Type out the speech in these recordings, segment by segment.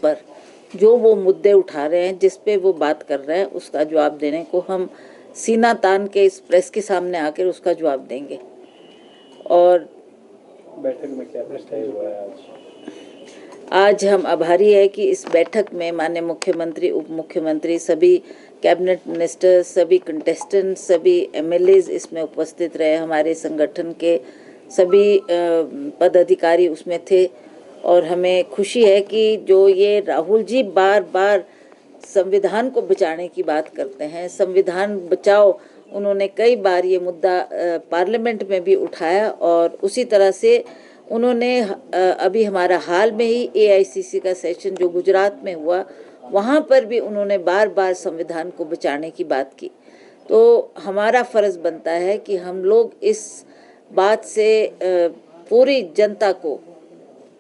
पर जो वो मुद्दे उठा रहे हैं, जिस पे वो बात कर रहे हैं, उसका जवाब देने को हम सीना तान के इस प्रेस के सामने आकर उसका जवाब देंगे। और बैठक में क्या तय हुआ है आज हम आभारी है कि इस बैठक में माननीय मुख्यमंत्री, उप मुख्यमंत्री, सभी कैबिनेट मिनिस्टर, सभी कंटेस्टेंट, सभी एमएलएज इसमें उपस्थित रहे। हमारे संगठन के सभी पदाधिकारी उसमें थे और हमें खुशी है कि जो ये राहुल जी बार बार संविधान को बचाने की बात करते हैं, संविधान बचाओ, उन्होंने कई बार ये मुद्दा पार्लियामेंट में भी उठाया और उसी तरह से उन्होंने अभी हमारा हाल में ही एआईसीसी का सेशन जो गुजरात में हुआ, वहाँ पर भी उन्होंने बार बार संविधान को बचाने की बात की। तो हमारा फ़र्ज़ बनता है कि हम लोग इस बात से पूरी जनता को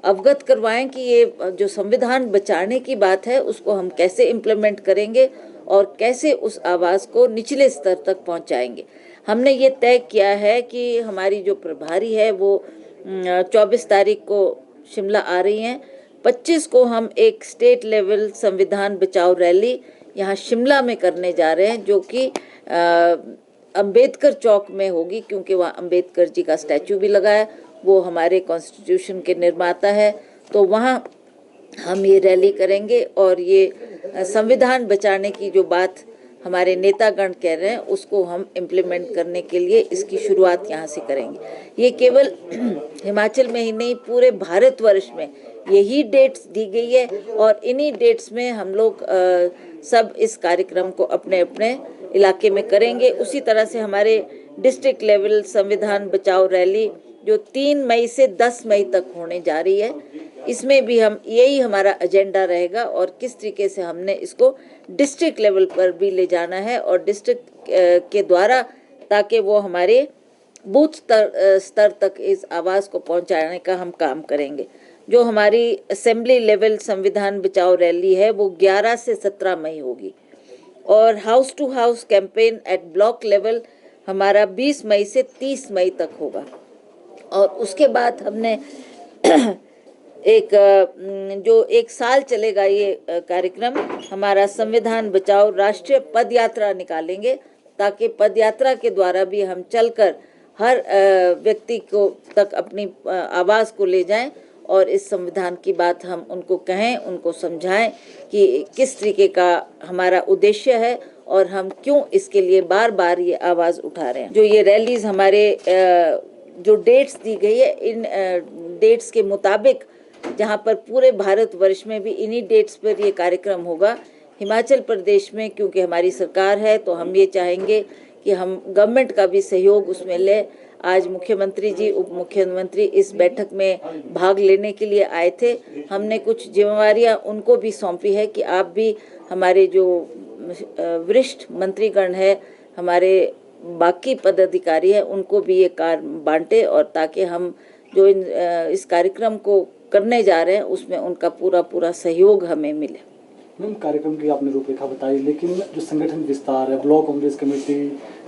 अवगत करवाएं कि ये जो संविधान बचाने की बात है उसको हम कैसे इम्प्लीमेंट करेंगे और कैसे उस आवाज़ को निचले स्तर तक पहुंचाएंगे। हमने ये तय किया है कि हमारी जो प्रभारी है वो 24 तारीख को शिमला आ रही हैं। 25 को हम एक स्टेट लेवल संविधान बचाओ रैली यहाँ शिमला में करने जा रहे हैं, जो कि अंबेडकर चौक में होगी, क्योंकि वहाँ अंबेडकर जी का स्टैचू भी लगा है, वो हमारे कॉन्स्टिट्यूशन के निर्माता है। तो वहाँ हम ये रैली करेंगे और ये संविधान बचाने की जो बात हमारे नेतागण कह रहे हैं उसको हम इम्प्लीमेंट करने के लिए इसकी शुरुआत यहाँ से करेंगे। ये केवल हिमाचल में ही नहीं, पूरे भारतवर्ष में यही डेट्स दी गई है और इन्हीं डेट्स में हम लोग सब इस कार्यक्रम को अपने अपने इलाके में करेंगे। उसी तरह से हमारे डिस्ट्रिक्ट लेवल संविधान बचाओ रैली जो 3 मई से 10 मई तक होने जा रही है, इसमें भी हम यही हमारा एजेंडा रहेगा और किस तरीके से हमने इसको डिस्ट्रिक्ट लेवल पर भी ले जाना है और डिस्ट्रिक्ट के द्वारा, ताकि वो हमारे बूथ स्तर तक इस आवाज़ को पहुंचाने का हम काम करेंगे। जो हमारी असेंबली लेवल संविधान बचाओ रैली है वो 11 से 17 मई होगी और house to house campaign at block level हमारा 20 मई से 30 मई तक होगा। और उसके बाद हमने जो 1 साल चलेगा ये कार्यक्रम, हमारा संविधान बचाओ राष्ट्रीय पद यात्रा निकालेंगे, ताकि पद यात्रा के द्वारा भी हम चलकर हर व्यक्ति को तक अपनी आवाज़ को ले जाएं और इस संविधान की बात हम उनको कहें, उनको समझाएं कि किस तरीके का हमारा उद्देश्य है और हम क्यों इसके लिए बार बार ये आवाज़ उठा रहे हैं। जो ये रैलीज हमारे जो डेट्स दी गई है, इन डेट्स के मुताबिक जहाँ पर पूरे भारतवर्ष में भी इन्हीं डेट्स पर ये कार्यक्रम होगा। हिमाचल प्रदेश में क्योंकि हमारी सरकार है तो हम ये चाहेंगे कि हम गवर्नमेंट का भी सहयोग उसमें लें। आज मुख्यमंत्री जी, उप मुख्यमंत्री इस बैठक में भाग लेने के लिए आए थे। हमने कुछ जिम्मेवारियां उनको भी सौंपी है कि आप भी हमारे जो वरिष्ठ मंत्रीगण है, हमारे बाकी पदाधिकारी हैं, उनको भी ये कार्य बांटे और ताकि हम जो इस कार्यक्रम को करने जा रहे हैं उसमें उनका पूरा सहयोग हमें मिले। मैम, कार्यक्रम की आपने रूपरेखा बताई, लेकिन जो संगठन विस्तार है, ब्लॉक कांग्रेस कमेटी,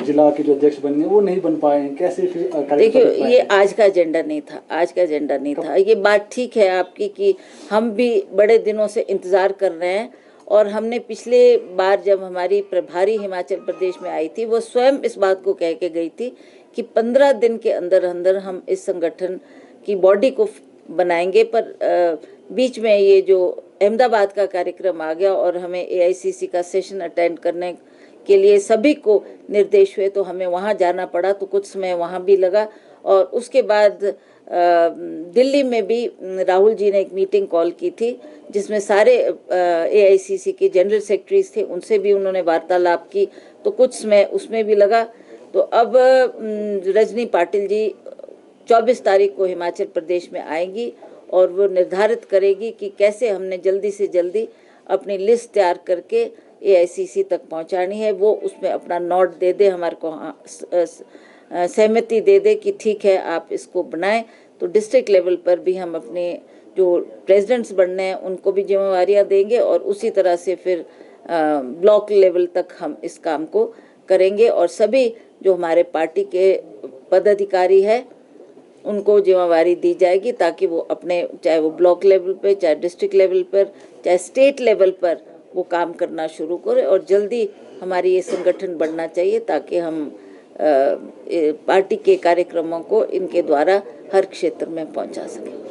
जिला के जो अध्यक्ष बनने वो नहीं बन पाए, कैसे फिर? देखिए, ये आज का एजेंडा नहीं था, आज का एजेंडा नहीं था। ये बात ठीक है आपकी कि हम भी बड़े दिनों से इंतज़ार कर रहे हैं और हमने पिछले बार जब हमारी प्रभारी हिमाचल प्रदेश में आई थी वो स्वयं इस बात को कह के गई थी कि 15 दिन के अंदर अंदर हम इस संगठन की बॉडी को बनाएंगे। पर बीच में ये जो अहमदाबाद का कार्यक्रम आ गया और हमें एआईसीसी का सेशन अटेंड करने के लिए सभी को निर्देश हुए तो हमें वहाँ जाना पड़ा, तो कुछ समय वहाँ भी लगा। और उसके बाद दिल्ली में भी राहुल जी ने एक मीटिंग कॉल की थी जिसमें सारे एआईसीसी के जनरल सेक्रेटरीज थे, उनसे भी उन्होंने वार्तालाप की, तो कुछ समय उसमें भी लगा। तो अब रजनी पाटिल जी 24 तारीख को हिमाचल प्रदेश में आएंगी और वो निर्धारित करेगी कि कैसे हमने जल्दी से जल्दी अपनी लिस्ट तैयार करके एआईसीसी तक पहुंचानी है। वो उसमें अपना नोट दे दे, हमारे को सहमति दे दे कि ठीक है आप इसको बनाएं। तो डिस्ट्रिक्ट लेवल पर भी हम अपने जो प्रेसिडेंट्स बनने हैं उनको भी जिम्मेवारियां देंगे और उसी तरह से फिर ब्लॉक लेवल तक हम इस काम को करेंगे। और सभी जो हमारे पार्टी के पदाधिकारी है उनको जिम्मेवारी दी जाएगी ताकि वो अपने, चाहे वो ब्लॉक लेवल पे, चाहे डिस्ट्रिक्ट लेवल पर, चाहे स्टेट लेवल पर वो काम करना शुरू करें। और जल्दी हमारी ये संगठन बढ़ना चाहिए ताकि हम पार्टी के कार्यक्रमों को इनके द्वारा हर क्षेत्र में पहुंचा सकें।